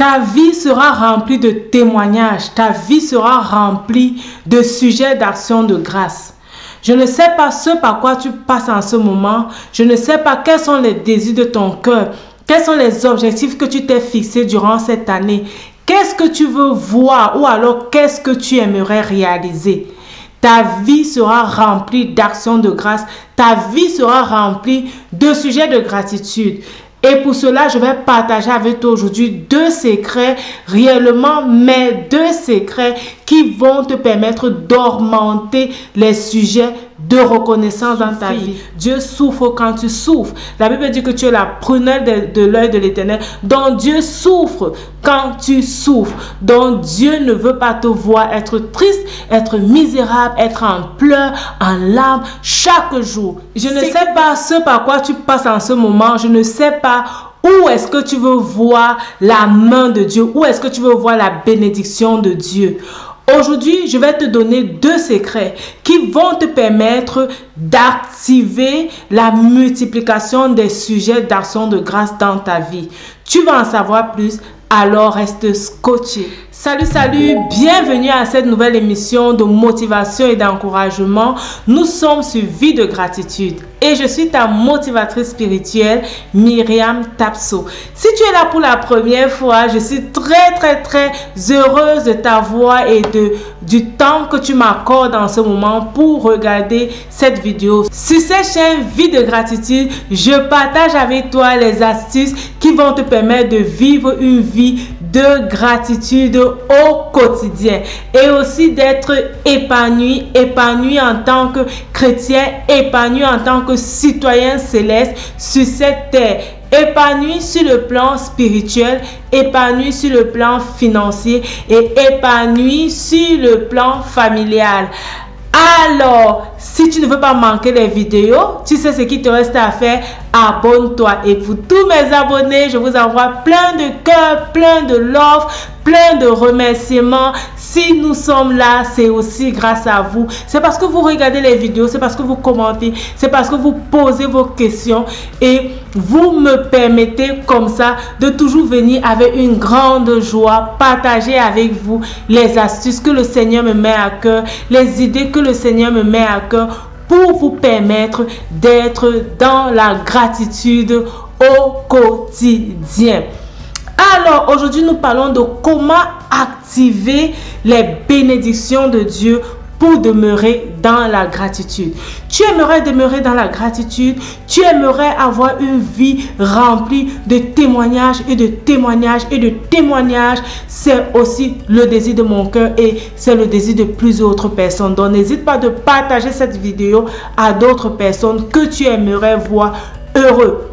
Ta vie sera remplie de témoignages. Ta vie sera remplie de sujets d'action de grâce. Je ne sais pas ce par quoi tu passes en ce moment. Je ne sais pas quels sont les désirs de ton cœur. Quels sont les objectifs que tu t'es fixés durant cette année. Qu'est-ce que tu veux voir ou alors qu'est-ce que tu aimerais réaliser. Ta vie sera remplie d'actions de grâce. Ta vie sera remplie de sujets de gratitude. Et pour cela, je vais partager avec toi aujourd'hui 2 secrets, réellement mes 2 secrets qui vont te permettre d'augmenter les sujets de reconnaissance dans ta vie. Dieu souffre quand tu souffres. La Bible dit que tu es la prunelle de l'œil de l'Éternel. Donc Dieu souffre quand tu souffres. Donc Dieu ne veut pas te voir être triste, être misérable, être en pleurs, en larmes chaque jour. Je ne sais pas ce par quoi tu passes en ce moment. Je ne sais pas où est-ce que tu veux voir la main de Dieu. Où est-ce que tu veux voir la bénédiction de Dieu. Aujourd'hui, je vais te donner 2 secrets qui vont te permettre d'activer la multiplication des sujets d'action de grâce dans ta vie. Tu vas en savoir plus, alors reste scotché. Salut, bienvenue à cette nouvelle émission de motivation et d'encouragement. Nous sommes sur Vie de gratitude et je suis ta motivatrice spirituelle, Myriam Tapso. Si tu es là pour la première fois, je suis très heureuse de ta voix et du temps que tu m'accordes en ce moment pour regarder cette vidéo. Sur cette chaîne Vie de gratitude, je partage avec toi les astuces qui vont te permettre de vivre une vie de gratitude au quotidien et aussi d'être épanoui en tant que chrétien, épanoui en tant que citoyen céleste sur cette terre, épanoui sur le plan spirituel, épanoui sur le plan financier et épanoui sur le plan familial. Alors, si tu ne veux pas manquer les vidéos, tu sais ce qu'il te reste à faire, abonne-toi. Et pour tous mes abonnés, je vous envoie plein de cœurs, plein de love, plein de remerciements. Si nous sommes là, c'est aussi grâce à vous. C'est parce que vous regardez les vidéos, c'est parce que vous commentez, c'est parce que vous posez vos questions et vous me permettez comme ça de toujours venir avec une grande joie, partager avec vous les astuces que le Seigneur me met à cœur, les idées que le Seigneur me met à cœur pour vous permettre d'être dans la gratitude au quotidien. Alors, aujourd'hui, nous parlons de comment activer les bénédictions de Dieu pour demeurer dans la gratitude. Tu aimerais demeurer dans la gratitude, tu aimerais avoir une vie remplie de témoignages et de témoignages et de témoignages. C'est aussi le désir de mon cœur et c'est le désir de plusieurs autres personnes. Donc, n'hésite pas de partager cette vidéo à d'autres personnes que tu aimerais voir heureux.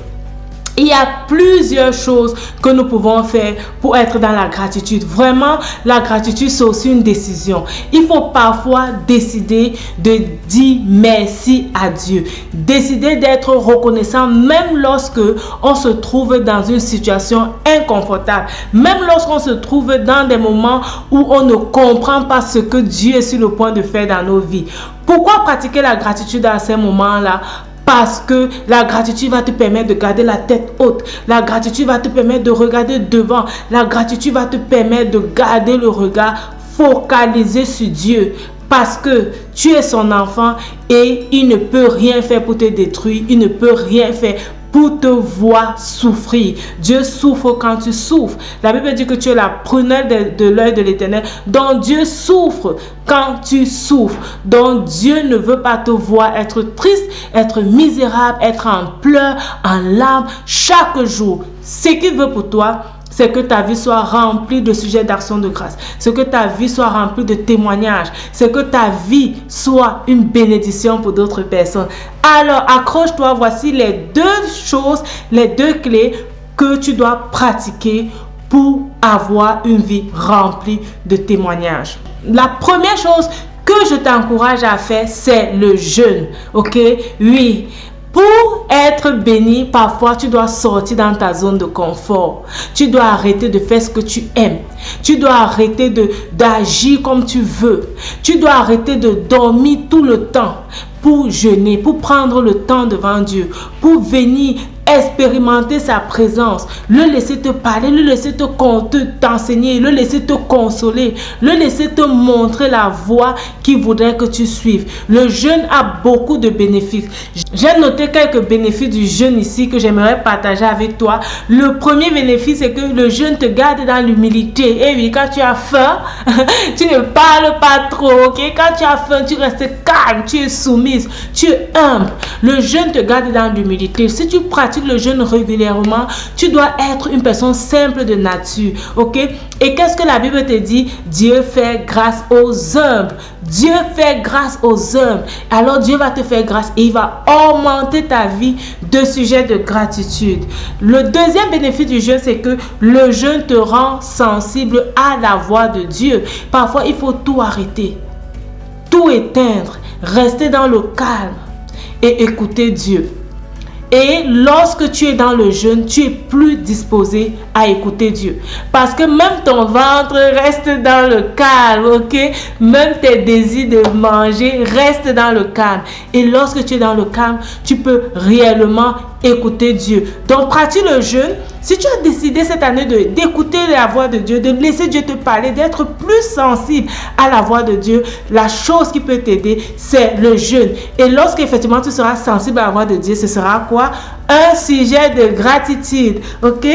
Il y a plusieurs choses que nous pouvons faire pour être dans la gratitude. Vraiment, la gratitude, c'est aussi une décision. Il faut parfois décider de dire merci à Dieu. Décider d'être reconnaissant même lorsque on se trouve dans une situation inconfortable. Même lorsqu'on se trouve dans des moments où on ne comprend pas ce que Dieu est sur le point de faire dans nos vies. Pourquoi pratiquer la gratitude dans ces moments-là? Parce que la gratitude va te permettre de garder la tête haute. La gratitude va te permettre de regarder devant. La gratitude va te permettre de garder le regard focalisé sur Dieu. Parce que tu es son enfant et il ne peut rien faire pour te détruire. Il ne peut rien faire pour te voir souffrir. Dieu souffre quand tu souffres. La Bible dit que tu es la prunelle de l'œil de l'Éternel. Donc Dieu souffre quand tu souffres. Donc Dieu ne veut pas te voir être triste, être misérable, être en pleurs, en larmes chaque jour. Ce qu'il veut pour toi, c'est que ta vie soit remplie de sujets d'action de grâce. C'est que ta vie soit remplie de témoignages. C'est que ta vie soit une bénédiction pour d'autres personnes. Alors, accroche-toi. Voici les 2 choses, les 2 clés que tu dois pratiquer pour avoir une vie remplie de témoignages. La première chose que je t'encourage à faire, c'est le jeûne. Ok? Oui. Pour être béni, parfois tu dois sortir dans ta zone de confort. Tu dois arrêter de faire ce que tu aimes. Tu dois arrêter d'agir comme tu veux. Tu dois arrêter de dormir tout le temps pour jeûner, pour prendre le temps devant Dieu, pour venir expérimenter sa présence, le laisser te parler, le laisser t'enseigner, le laisser te consoler, le laisser te montrer la voie qu'il voudrait que tu suives. Le jeûne a beaucoup de bénéfices. J'ai noté quelques bénéfices du jeûne ici que j'aimerais partager avec toi. Le premier bénéfice, c'est que le jeûne te garde dans l'humilité. Et oui, quand tu as faim, tu ne parles pas trop, ok? Quand tu as faim, tu restes calme, tu es soumise, tu es humble. Le jeûne te garde dans l'humilité. Si tu pratiques le jeûne régulièrement, tu dois être une personne simple de nature, ok? Et qu'est-ce que la Bible te dit? Dieu fait grâce aux humbles. Dieu fait grâce aux humbles. Alors Dieu va te faire grâce et il va augmenter ta vie de sujets de gratitude. Le deuxième bénéfice du jeûne, c'est que le jeûne te rend sensible à la voix de Dieu. Parfois, il faut tout arrêter, tout éteindre, rester dans le calme et écouter Dieu. Et lorsque tu es dans le jeûne, tu es plus disposé à écouter Dieu. Parce que même ton ventre reste dans le calme, ok? Même tes désirs de manger restent dans le calme. Et lorsque tu es dans le calme, tu peux réellement écouter Dieu. Donc, pratique le jeûne. Si tu as décidé cette année d'écouter la voix de Dieu, de laisser Dieu te parler, d'être plus sensible à la voix de Dieu, la chose qui peut t'aider, c'est le jeûne. Et lorsque effectivement tu seras sensible à la voix de Dieu, ce sera quoi? Un sujet de gratitude, ok?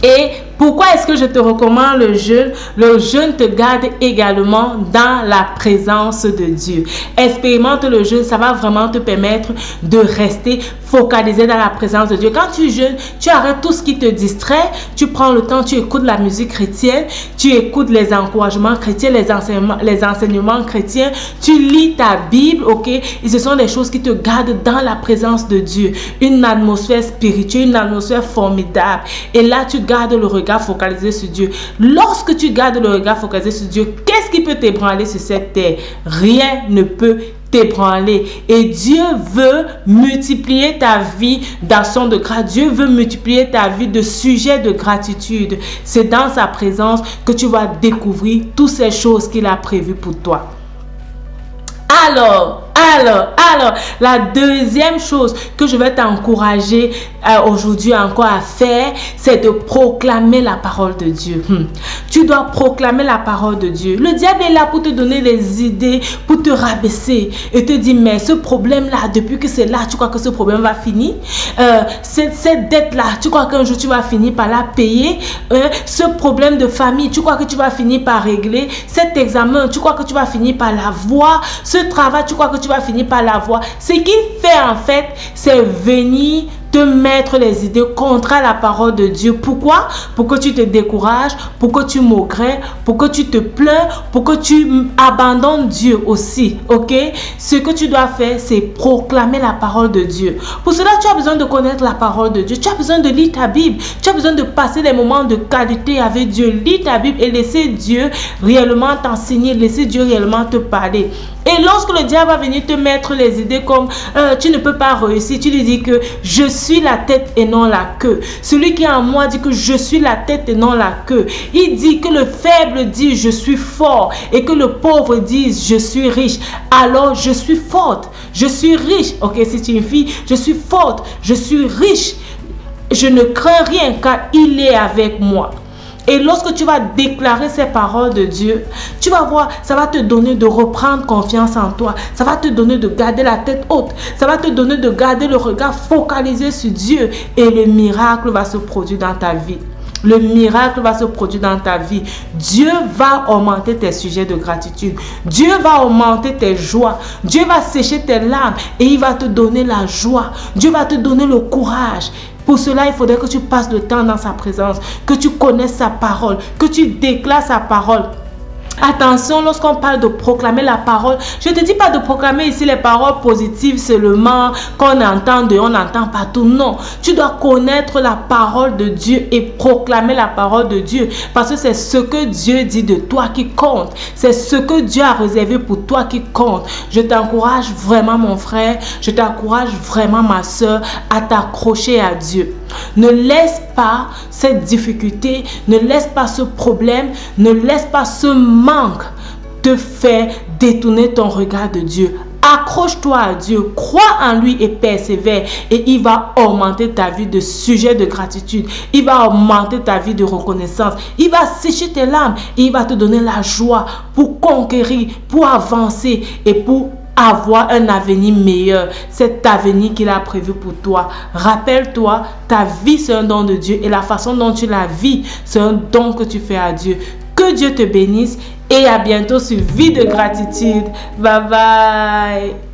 Et pourquoi est-ce que je te recommande le jeûne? Le jeûne te garde également dans la présence de Dieu. Expérimente le jeûne, ça va vraiment te permettre de rester focalisé dans la présence de Dieu. Quand tu jeûnes, tu arrêtes tout ce qui te distrait, tu prends le temps, tu écoutes la musique chrétienne, tu écoutes les encouragements chrétiens, les enseignements chrétiens, tu lis ta Bible, ok? Et ce sont des choses qui te gardent dans la présence de Dieu. Une atmosphère spirituelle, une atmosphère formidable. Et là, tu gardes le regard focalisé sur Dieu. Lorsque tu gardes le regard focalisé sur Dieu, qu'est-ce qui peut t'ébranler sur cette terre? Rien ne peut t'ébranler. Et Dieu veut multiplier ta vie d'actions de grâce. Dieu veut multiplier ta vie de sujets de gratitude. C'est dans sa présence que tu vas découvrir toutes ces choses qu'il a prévues pour toi. Alors, la deuxième chose que je vais t'encourager aujourd'hui encore à faire, c'est de proclamer la parole de Dieu. Tu dois proclamer la parole de Dieu. Le diable est là pour te donner des idées, pour te rabaisser et te dire, mais ce problème-là, depuis que c'est là, tu crois que ce problème va finir? Cette dette-là, tu crois qu'un jour tu vas finir par la payer? Ce problème de famille, tu crois que tu vas finir par régler? Cet examen, tu crois que tu vas finir par l'avoir? Ce travail, tu crois que tu vas finir par l'avoir? Ce qu'il fait en fait, c'est venir te mettre les idées contre la parole de Dieu. Pourquoi? Pour que tu te décourages, pour que tu maugres, pour que tu te plains, pour que tu abandonnes Dieu aussi. Ok? Ce que tu dois faire, c'est proclamer la parole de Dieu. Pour cela, tu as besoin de connaître la parole de Dieu. Tu as besoin de lire ta Bible. Tu as besoin de passer des moments de qualité avec Dieu. Lis ta Bible et laisser Dieu réellement t'enseigner, laisser Dieu réellement te parler. Et lorsque le diable va venir te mettre les idées comme tu ne peux pas réussir, tu lui dis que je suis la tête et non la queue. Celui qui est en moi dit que je suis la tête et non la queue. Il dit que le faible dit je suis fort et que le pauvre dit je suis riche. Alors je suis forte, je suis riche. Ok, si tu es une fille, je suis forte, je suis riche. Je ne crains rien car il est avec moi. Et lorsque tu vas déclarer ces paroles de Dieu, tu vas voir, ça va te donner de reprendre confiance en toi. Ça va te donner de garder la tête haute. Ça va te donner de garder le regard focalisé sur Dieu. Et le miracle va se produire dans ta vie. Le miracle va se produire dans ta vie. Dieu va augmenter tes sujets de gratitude. Dieu va augmenter tes joies. Dieu va sécher tes larmes et il va te donner la joie. Dieu va te donner le courage. Pour cela, il faudrait que tu passes le temps dans sa présence, que tu connaisses sa parole, que tu déclares sa parole. Attention, lorsqu'on parle de proclamer la parole, je ne te dis pas de proclamer ici les paroles positives seulement qu'on entend on entend partout. Non, tu dois connaître la parole de Dieu et proclamer la parole de Dieu. Parce que c'est ce que Dieu dit de toi qui compte. C'est ce que Dieu a réservé pour toi qui compte. Je t'encourage vraiment mon frère, je t'encourage vraiment ma soeur à t'accrocher à Dieu. Ne laisse pas cette difficulté, ne laisse pas ce problème, ne laisse pas ce manque te faire détourner ton regard de Dieu. Accroche-toi à Dieu, crois en lui et persévère. Et il va augmenter ta vie de sujets de gratitude. Il va augmenter ta vie de reconnaissance. Il va sécher tes larmes et il va te donner la joie pour conquérir, pour avancer et pour avoir un avenir meilleur. Cet avenir qu'il a prévu pour toi. Rappelle-toi, ta vie c'est un don de Dieu et la façon dont tu la vis, c'est un don que tu fais à Dieu. Que Dieu te bénisse et à bientôt sur Vie de Gratitude. Bye bye.